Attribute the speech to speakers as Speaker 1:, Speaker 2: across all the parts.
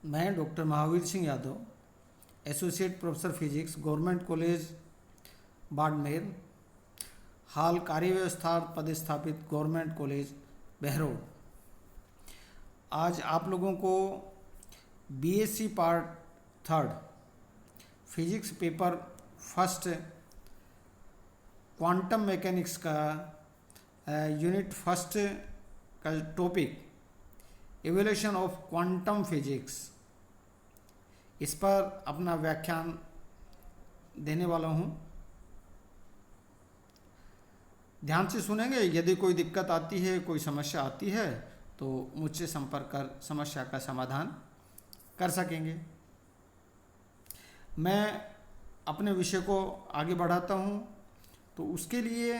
Speaker 1: मैं doctor Mahavir Singh Yadav, associate professor physics, government college Barmer, हाल कार्य व्यवस्था पदस्थापित गवर्नमेंट कॉलेज बहरोड। आज आप लोगों को BSc part third physics paper first quantum mechanics का यूनिट फर्स्ट का topic evolution of quantum physics, इस पर अपना व्याख्यान देने वाला हूँ। ध्यान से सुनेंगे। यदि कोई दिक्कत आती है, कोई समस्या आती है तो मुझसे संपर्क कर समस्या का समाधान कर सकेंगे। मैं अपने विषय को आगे बढ़ाता हूँ। तो उसके लिए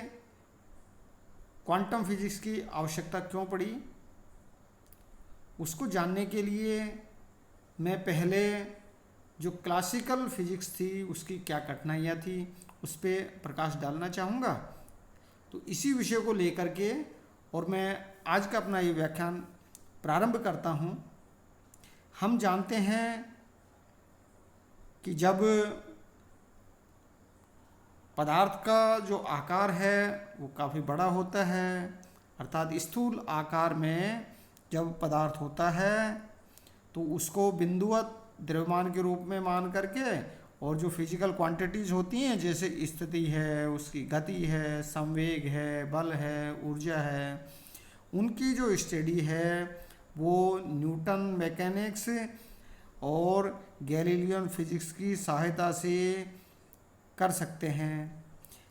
Speaker 1: क्वांटम फिजिक्स की आवश्यकता क्यों पड़ी, उसको जानने के लिए मैं पहले जो क्लासिकल फिजिक्स थी उसकी क्या कठिनाइयाँ थी उस पर प्रकाश डालना चाहूँगा। तो इसी विषय को लेकर के और मैं आज का अपना ये व्याख्यान प्रारंभ करता हूँ। हम जानते हैं कि जब पदार्थ का जो आकार है वो काफ़ी बड़ा होता है, अर्थात स्थूल आकार में जब पदार्थ होता है तो उसको बिंदुवत द्रव्यमान के रूप में मान करके और जो फिजिकल क्वांटिटीज़ होती हैं जैसे स्थिति है, उसकी गति है, संवेग है, बल है, ऊर्जा है, उनकी जो स्टडी है वो न्यूटन मैकेनिक्स और गैलीलियन फिजिक्स की सहायता से कर सकते हैं।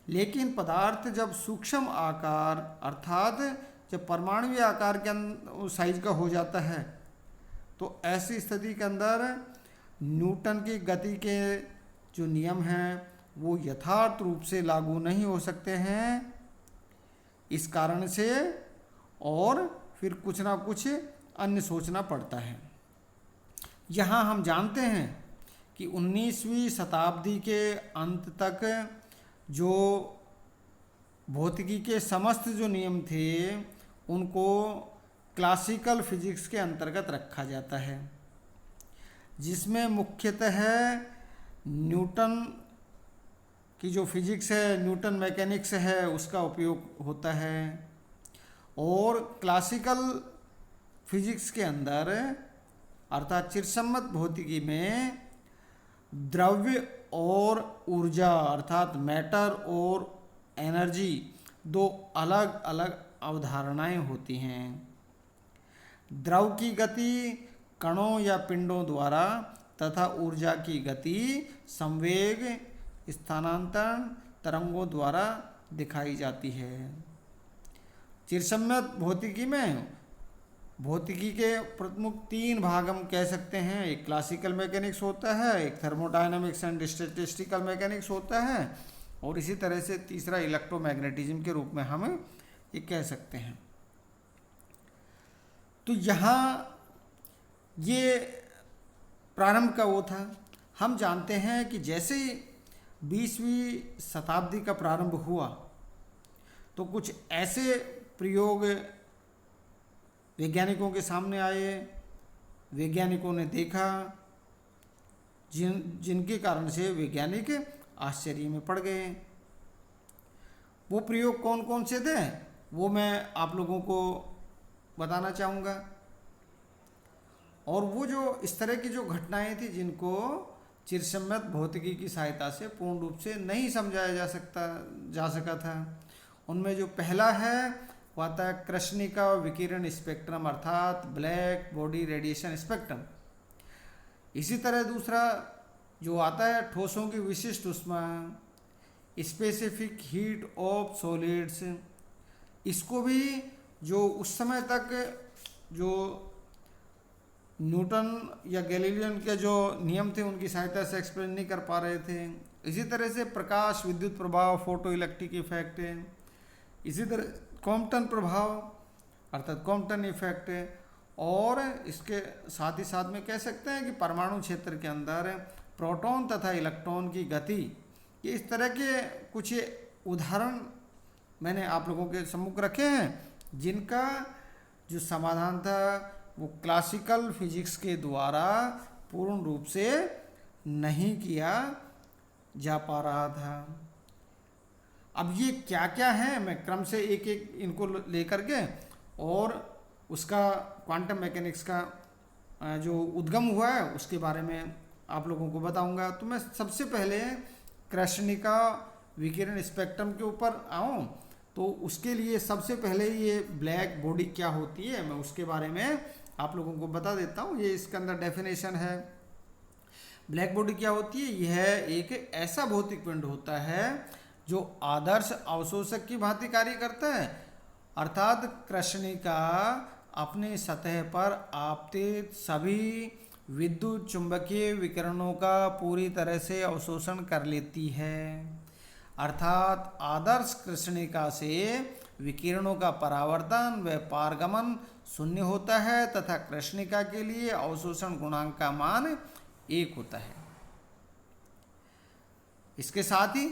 Speaker 1: लेकिन पदार्थ जब सूक्ष्म आकार अर्थात जब परमाणु आकार के साइज का हो जाता है तो ऐसी स्थिति के अंदर न्यूटन की गति के जो नियम हैं वो यथार्थ रूप से लागू नहीं हो सकते हैं। इस कारण से और फिर कुछ ना कुछ अन्य सोचना पड़ता है। यहाँ हम जानते हैं कि 19वीं शताब्दी के अंत तक जो भौतिकी के समस्त जो नियम थे उनको क्लासिकल फिजिक्स के अंतर्गत रखा जाता है, जिसमें मुख्यतः न्यूटन की जो फिजिक्स है, न्यूटन मैकेनिक्स है, उसका उपयोग होता है। और क्लासिकल फिजिक्स के अंदर अर्थात चिरसम्मत भौतिकी में द्रव्य और ऊर्जा अर्थात मैटर और एनर्जी दो अलग अलग अवधारणाएं होती हैं। द्रव की गति कणों या पिंडों द्वारा तथा ऊर्जा की गति संवेग स्थानांतरण तरंगों द्वारा दिखाई जाती है। चिरसम्मत भौतिकी में भौतिकी के प्रमुख तीन भाग हम कह सकते हैं। एक क्लासिकल मैकेनिक्स होता है, एक थर्मोडायनामिक्स एंड स्टैटिस्टिकल मैकेनिक्स होता है और इसी तरह से तीसरा इलेक्ट्रोमैग्नेटिज्म के रूप में हम ये कह सकते हैं। तो यहाँ ये प्रारंभ का वो था। हम जानते हैं कि जैसे ही 20वीं शताब्दी का प्रारंभ हुआ तो कुछ ऐसे प्रयोग वैज्ञानिकों के सामने आए, वैज्ञानिकों ने देखा जिनके कारण से वैज्ञानिक आश्चर्य में पड़ गए। वो प्रयोग कौन कौन से थे वो मैं आप लोगों को बताना चाहूँगा। और वो जो इस तरह की जो घटनाएं थी जिनको चिरसम्मत भौतिकी की सहायता से पूर्ण रूप से नहीं समझाया जा सका था, उनमें जो पहला है वो आता है कृष्णिका विकिरण स्पेक्ट्रम अर्थात ब्लैक बॉडी रेडिएशन स्पेक्ट्रम। इसी तरह दूसरा जो आता है ठोसों की विशिष्ट ऊष्मा स्पेसिफिक हीट ऑफ सॉलिड्स। इसको भी जो उस समय तक जो न्यूटन या गैलीलियन के जो नियम थे उनकी सहायता से एक्सप्लेन नहीं कर पा रहे थे। इसी तरह से प्रकाश विद्युत प्रभाव फोटो इलेक्ट्रिक इफेक्ट है। इसी तरह कॉम्पटन प्रभाव अर्थात कॉम्पटन इफेक्ट है। और इसके साथ ही साथ में कह सकते हैं कि परमाणु क्षेत्र के अंदर प्रोटॉन तथा इलेक्ट्रॉन की गति, ये इस तरह के कुछ उदाहरण मैंने आप लोगों के सम्मुख रखे हैं जिनका जो समाधान था वो क्लासिकल फिजिक्स के द्वारा पूर्ण रूप से नहीं किया जा पा रहा था। अब ये क्या क्या है, मैं क्रम से एक एक इनको लेकर के और उसका क्वांटम मैकेनिक्स का जो उद्गम हुआ है उसके बारे में आप लोगों को बताऊंगा। तो मैं सबसे पहले कृष्णिका विकिरण स्पेक्ट्रम के ऊपर आऊं, तो उसके लिए सबसे पहले ये ब्लैक बॉडी क्या होती है मैं उसके बारे में आप लोगों को बता देता हूँ। ये इसके अंदर डेफिनेशन है। ब्लैक बॉडी क्या होती है? यह एक ऐसा भौतिक पिंड होता है जो आदर्श अवशोषक की भांति कार्य करता है, अर्थात कृष्णिका अपने सतह पर आपतित सभी विद्युत चुंबकीय विकिरणों का पूरी तरह से अवशोषण कर लेती है। अर्थात आदर्श कृष्णिका से विकिरणों का परावर्तन व पारगमन शून्य होता है तथा कृष्णिका के लिए अवशोषण गुणांक का मान 1 होता है। इसके साथ ही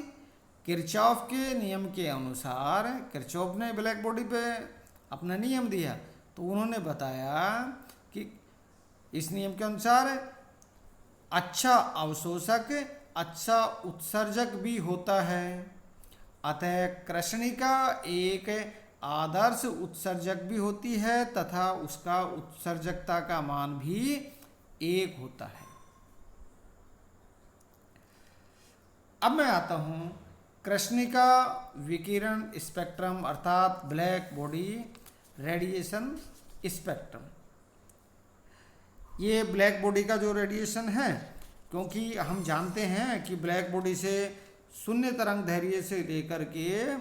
Speaker 1: किरचॉफ के नियम के अनुसार, किरचॉफ ने ब्लैक बॉडी पे अपना नियम दिया, तो उन्होंने बताया कि इस नियम के अनुसार अच्छा अवशोषक अच्छा उत्सर्जक भी होता है। अतः कृष्णिका एक आदर्श उत्सर्जक भी होती है तथा उसका उत्सर्जकता का मान भी 1 होता है। अब मैं आता हूँ कृष्णिका विकिरण स्पेक्ट्रम अर्थात ब्लैक बॉडी रेडिएशन स्पेक्ट्रम। ये ब्लैक बॉडी का जो रेडिएशन है, क्योंकि हम जानते हैं कि ब्लैक बॉडी से शून्य तरंग दैर्घ्य से लेकर के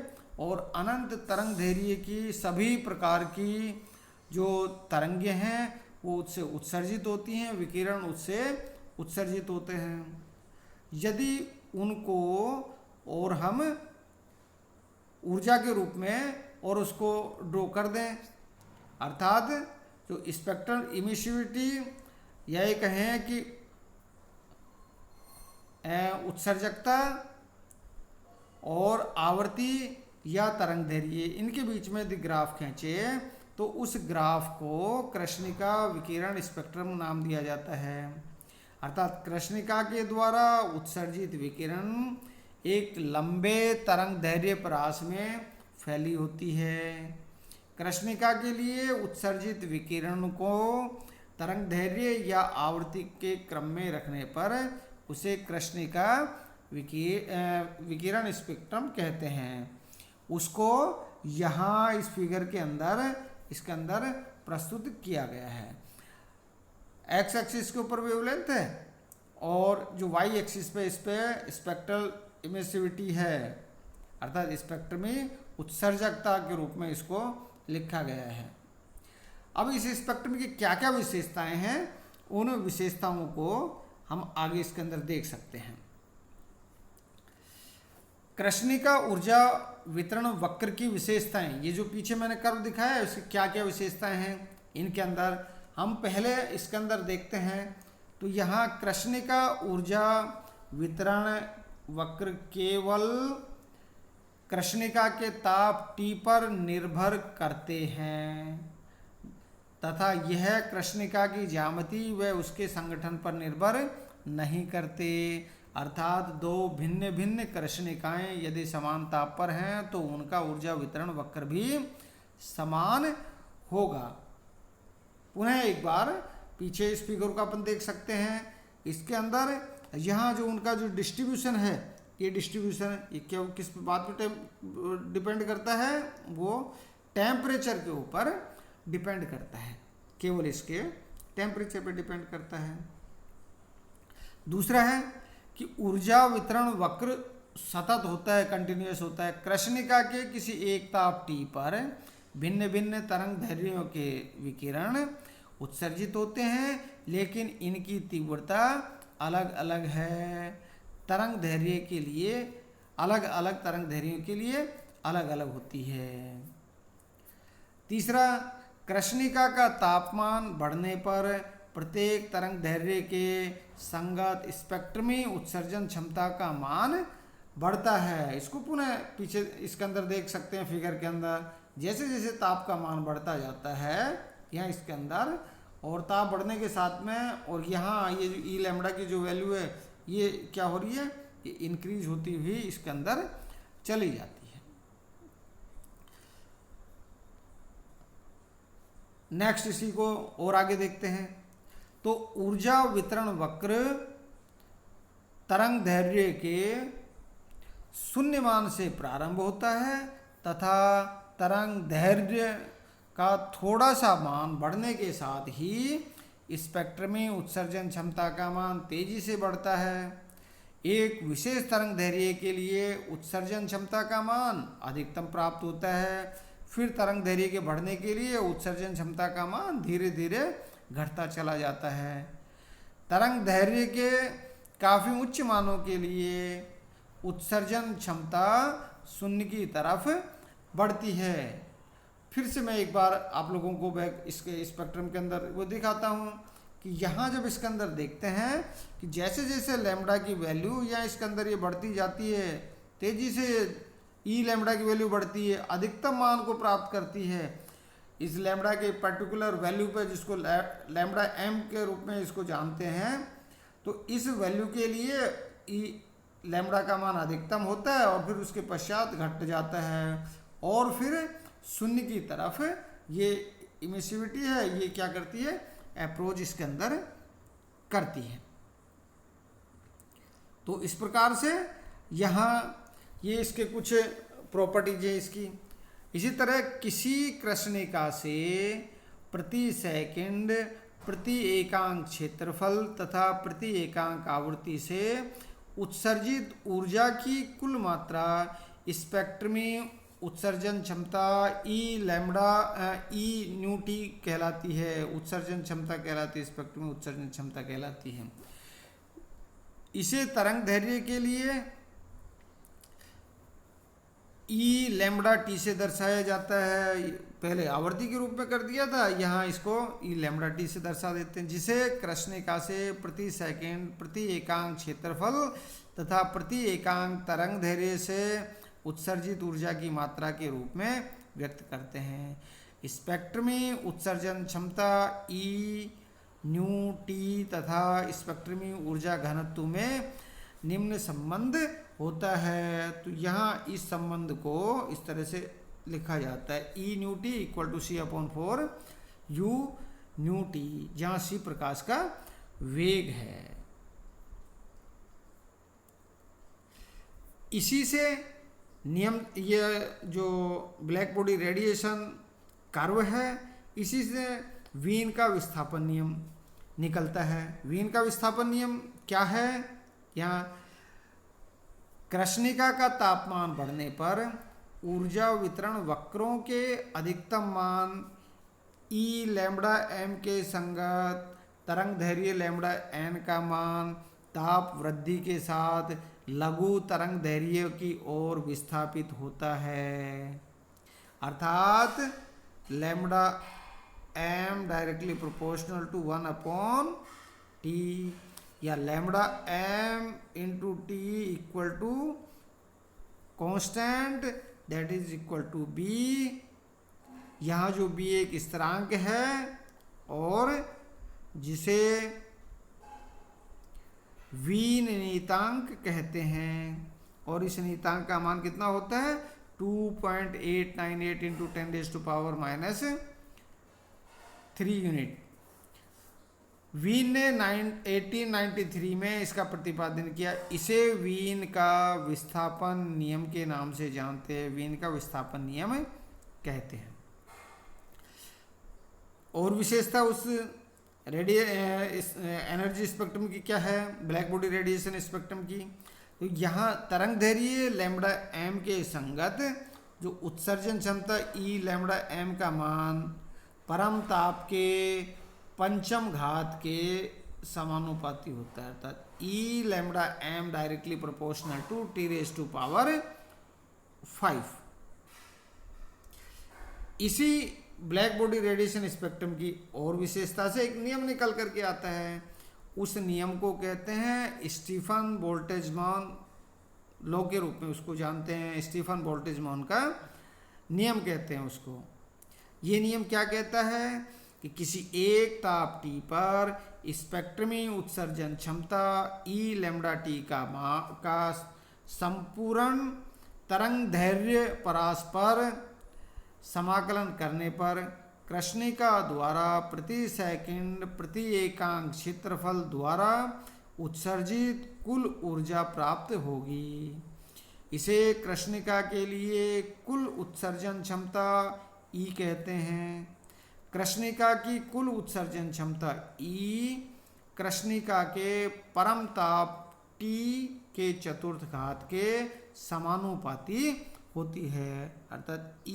Speaker 1: और अनंत तरंग दैर्घ्य की सभी प्रकार की जो तरंगें हैं वो उससे उत्सर्जित होती हैं, विकिरण उससे उत्सर्जित होते हैं। यदि उनको और हम ऊर्जा के रूप में और उसको ड्रॉ कर दें, अर्थात जो स्पेक्ट्रल इमिसिविटी या ये कहें कि उत्सर्जकता और आवर्ती या तरंग दैर्घ्य, इनके बीच में यदि ग्राफ खींचे तो उस ग्राफ को कृष्णिका विकिरण स्पेक्ट्रम नाम दिया जाता है। अर्थात कृष्णिका के द्वारा उत्सर्जित विकिरण एक लंबे तरंग दैर्घ्य परास में फैली होती है। कृष्णिका के लिए उत्सर्जित विकिरण को तरंग दैर्घ्य या आवृत्ति के क्रम में रखने पर उसे कृष्णिका विकिरण स्पेक्ट्रम कहते हैं। उसको यहाँ इस फिगर के अंदर इसके अंदर प्रस्तुत किया गया है। एक्स एक्सिस के ऊपर वेवलेंथ है और जो वाई एक्सिस पे इस पे स्पेक्ट्रल इमिसिविटी है, अर्थात स्पेक्ट्रमी उत्सर्जकता के रूप में इसको लिखा गया है। अब इस स्पेक्ट्रम की क्या क्या विशेषताएं हैं, उन विशेषताओं को हम आगे इसके अंदर देख सकते हैं। कृष्णिका ऊर्जा वितरण वक्र की विशेषताएं, ये जो पीछे मैंने कर्व दिखाया है उसकी क्या क्या विशेषताएं हैं इनके अंदर हम पहले इसके अंदर देखते हैं। तो यहाँ कृष्णिका ऊर्जा वितरण वक्र केवल कृष्णिका के ताप T पर निर्भर करते हैं तथा यह कृष्णिका की ज्यामिति व उसके संगठन पर निर्भर नहीं करते। अर्थात दो भिन्न भिन्न कृष्णिकाएं यदि समान ताप पर हैं तो उनका ऊर्जा वितरण वक्र भी समान होगा। पुनः एक बार पीछे इस फिगर को अपन देख सकते हैं। इसके अंदर यहाँ जो उनका जो डिस्ट्रीब्यूशन है, ये डिस्ट्रीब्यूशन ये क्या किस बात पे डिपेंड करता है? वो टेम्परेचर के ऊपर डिपेंड करता है, केवल इसके टेम्परेचर पे डिपेंड करता है। दूसरा है कि ऊर्जा वितरण वक्र सतत होता है, कंटिन्यूअस होता है। कृष्णिका के किसी एक ताप T पर भिन्न भिन्न तरंग दैर्घ्यों के विकिरण उत्सर्जित होते हैं, लेकिन इनकी तीव्रता अलग अलग है। तरंग दैर्घ्य के लिए अलग अलग तरंग दैर्घ्यों के लिए अलग अलग होती है। तीसरा, कृष्णिका का तापमान बढ़ने पर प्रत्येक तरंग दैर्घ्य के संगत स्पेक्ट्रमी उत्सर्जन क्षमता का मान बढ़ता है। इसको पुनः पीछे इसके अंदर देख सकते हैं फिगर के अंदर। जैसे जैसे ताप का मान बढ़ता जाता है यहाँ इसके अंदर और ताप बढ़ने के साथ में, और यहाँ ये जो ई लैम्बडा की जो वैल्यू है ये क्या हो रही है, ये इंक्रीज होती हुई इसके अंदर चली जाती है। नेक्स्ट इसी को और आगे देखते हैं। तो ऊर्जा वितरण वक्र तरंग दैर्घ्य के शून्य मान से प्रारंभ होता है तथा तरंग दैर्घ्य का थोड़ा सा मान बढ़ने के साथ ही स्पेक्ट्रम में उत्सर्जन क्षमता का मान तेजी से बढ़ता है। एक विशेष तरंग दैर्घ्य के लिए उत्सर्जन क्षमता का मान अधिकतम प्राप्त होता है, फिर तरंग दैर्घ्य के बढ़ने के लिए उत्सर्जन क्षमता का मान धीरे धीरे घटता चला जाता है। तरंग दैर्घ्य के काफ़ी उच्च मानों के लिए उत्सर्जन क्षमता शून्य की तरफ बढ़ती है। फिर से मैं एक बार आप लोगों को बैक इसके स्पेक्ट्रम के अंदर वो दिखाता हूँ कि यहाँ जब इसके अंदर देखते हैं कि जैसे जैसे लैम्बडा की वैल्यू या इसके अंदर ये बढ़ती जाती है, तेज़ी से ई लैम्बडा की वैल्यू बढ़ती है, अधिकतम मान को प्राप्त करती है इस लैम्बडा के पर्टिकुलर वैल्यू पे, जिसको लैम्बडा एम के रूप में इसको जानते हैं। तो इस वैल्यू के लिए ई लैम्बडा का मान अधिकतम होता है और फिर उसके पश्चात घट जाता है, और फिर शून्य की तरफ ये इमिसिविटी है ये क्या करती है, अप्रोच इसके अंदर करती है। तो इस प्रकार से यहाँ ये इसके कुछ प्रॉपर्टीज है इसकी। इसी तरह किसी कृष्णिका से प्रति सेकंड प्रति एकांक क्षेत्रफल तथा प्रति एकांक आवृत्ति से उत्सर्जित ऊर्जा की कुल मात्रा स्पेक्ट्रमी उत्सर्जन क्षमता ई लैम्बडा ई न्यू टी कहलाती है। उत्सर्जन क्षमता कहलाती है, स्पेक्ट्रम उत्सर्जन क्षमता कहलाती है। इसे तरंग दैर्घ्य के लिए ई लैम्बडा टी से दर्शाया जाता है। पहले आवर्ती के रूप में कर दिया था, यहाँ इसको ई लैम्बडा टी से दर्शा देते हैं, जिसे कृष्णिका से प्रति सेकंड प्रति एकांक क्षेत्रफल तथा प्रति एकांक तरंग दैर्घ्य से उत्सर्जित ऊर्जा की मात्रा के रूप में व्यक्त करते हैं। स्पेक्ट्रमी उत्सर्जन क्षमता ई न्यू टी तथा स्पेक्ट्रमी ऊर्जा घनत्व में निम्न संबंध होता है। तो यहाँ इस संबंध को इस तरह से लिखा जाता है, E nu T equal to C upon 4 U nu T, जहाँ सी प्रकाश का वेग है। इसी से नियम, ये जो ब्लैक बॉडी रेडिएशन कर्व है, इसी से वीन का विस्थापन नियम निकलता है। वीन का विस्थापन नियम क्या है, यहाँ कृष्णिका का तापमान बढ़ने पर ऊर्जा वितरण वक्रों के अधिकतम मान ई लैम्बडा एम के संगत तरंग दैर्घ्य लैम्बडा एन का मान ताप वृद्धि के साथ लघु तरंग दैर्घ्य की ओर विस्थापित होता है। अर्थात lambda M directly proportional to 1 upon T, या lambda M into T equal to constant that is equal to B. यहाँ जो बी एक स्थिरांक है और जिसे वीन नियतांक कहते हैं, और इस नियतांक का मान कितना होता है 2.898 इंटू 10⁻³ यूनिट। वीन ने 1893 में इसका प्रतिपादन किया। इसे वीन का विस्थापन नियम के नाम से जानते हैं, वीन का विस्थापन नियम कहते हैं। और विशेषता उस एनर्जी स्पेक्ट्रम की क्या है, ब्लैक बॉडी रेडिएशन स्पेक्ट्रम की। तो यहाँ तरंग दैर्घ्य लैम्बडा एम के संगत जो उत्सर्जन क्षमता ई लैम्बडा एम का मान परम ताप के पंचम घात के समानुपाती होता है, अर्थात E lambda M directly proportional to T⁵ इसी ब्लैक बॉडी रेडिएशन स्पेक्ट्रम की और विशेषता से एक नियम निकल करके आता है। उस नियम को कहते हैं स्टीफन बोल्ट्जमान लॉ के रूप में उसको जानते हैं। स्टीफन बोल्ट्जमान का नियम कहते हैं उसको। ये नियम क्या कहता है कि किसी एक ताप T पर स्पेक्ट्रमी उत्सर्जन क्षमता E लैम्ब्डा T का संपूर्ण तरंग दैर्घ्य परस्पर समाकलन करने पर कृष्णिका द्वारा प्रति सेकंड प्रति एकांक क्षेत्रफल द्वारा उत्सर्जित कुल ऊर्जा प्राप्त होगी। इसे कृष्णिका के लिए कुल उत्सर्जन क्षमता E कहते हैं। कृष्णिका की कुल उत्सर्जन क्षमता E कृष्णिका के परम ताप T के चतुर्थ घात के समानुपाती होती है, अर्थात E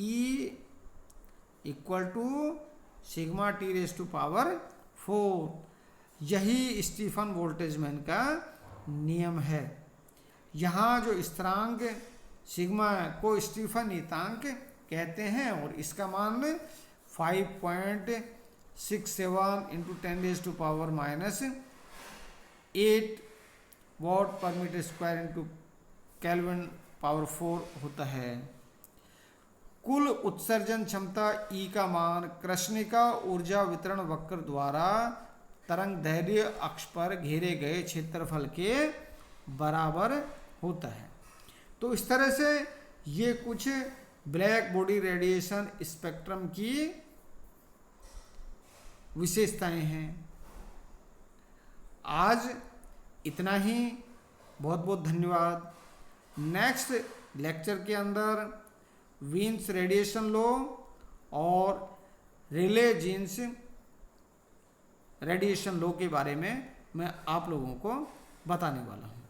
Speaker 1: equal to sigma T raise to power 4। यही स्टीफन बोल्ट्जमैन का नियम है। यहाँ जो स्थिरांक सिग्मा को स्टीफन नियतांक कहते हैं और इसका मान 5.67 into 10 raise to power -8 watt per metre square into kelvin power 4 होता है। कुल उत्सर्जन क्षमता E का मान कृष्णिका ऊर्जा वितरण वक्र द्वारा तरंग दैर्घ्य अक्ष पर घेरे गए क्षेत्रफल के बराबर होता है। तो इस तरह से ये कुछ ब्लैक बॉडी रेडिएशन स्पेक्ट्रम की विशेषताएं हैं। आज इतना ही, बहुत बहुत धन्यवाद। नेक्स्ट लेक्चर के अंदर वीन्स रेडिएशन लॉ और रिले जीन्स रेडिएशन लॉ के बारे में मैं आप लोगों को बताने वाला हूँ।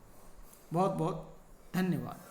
Speaker 1: बहुत बहुत धन्यवाद।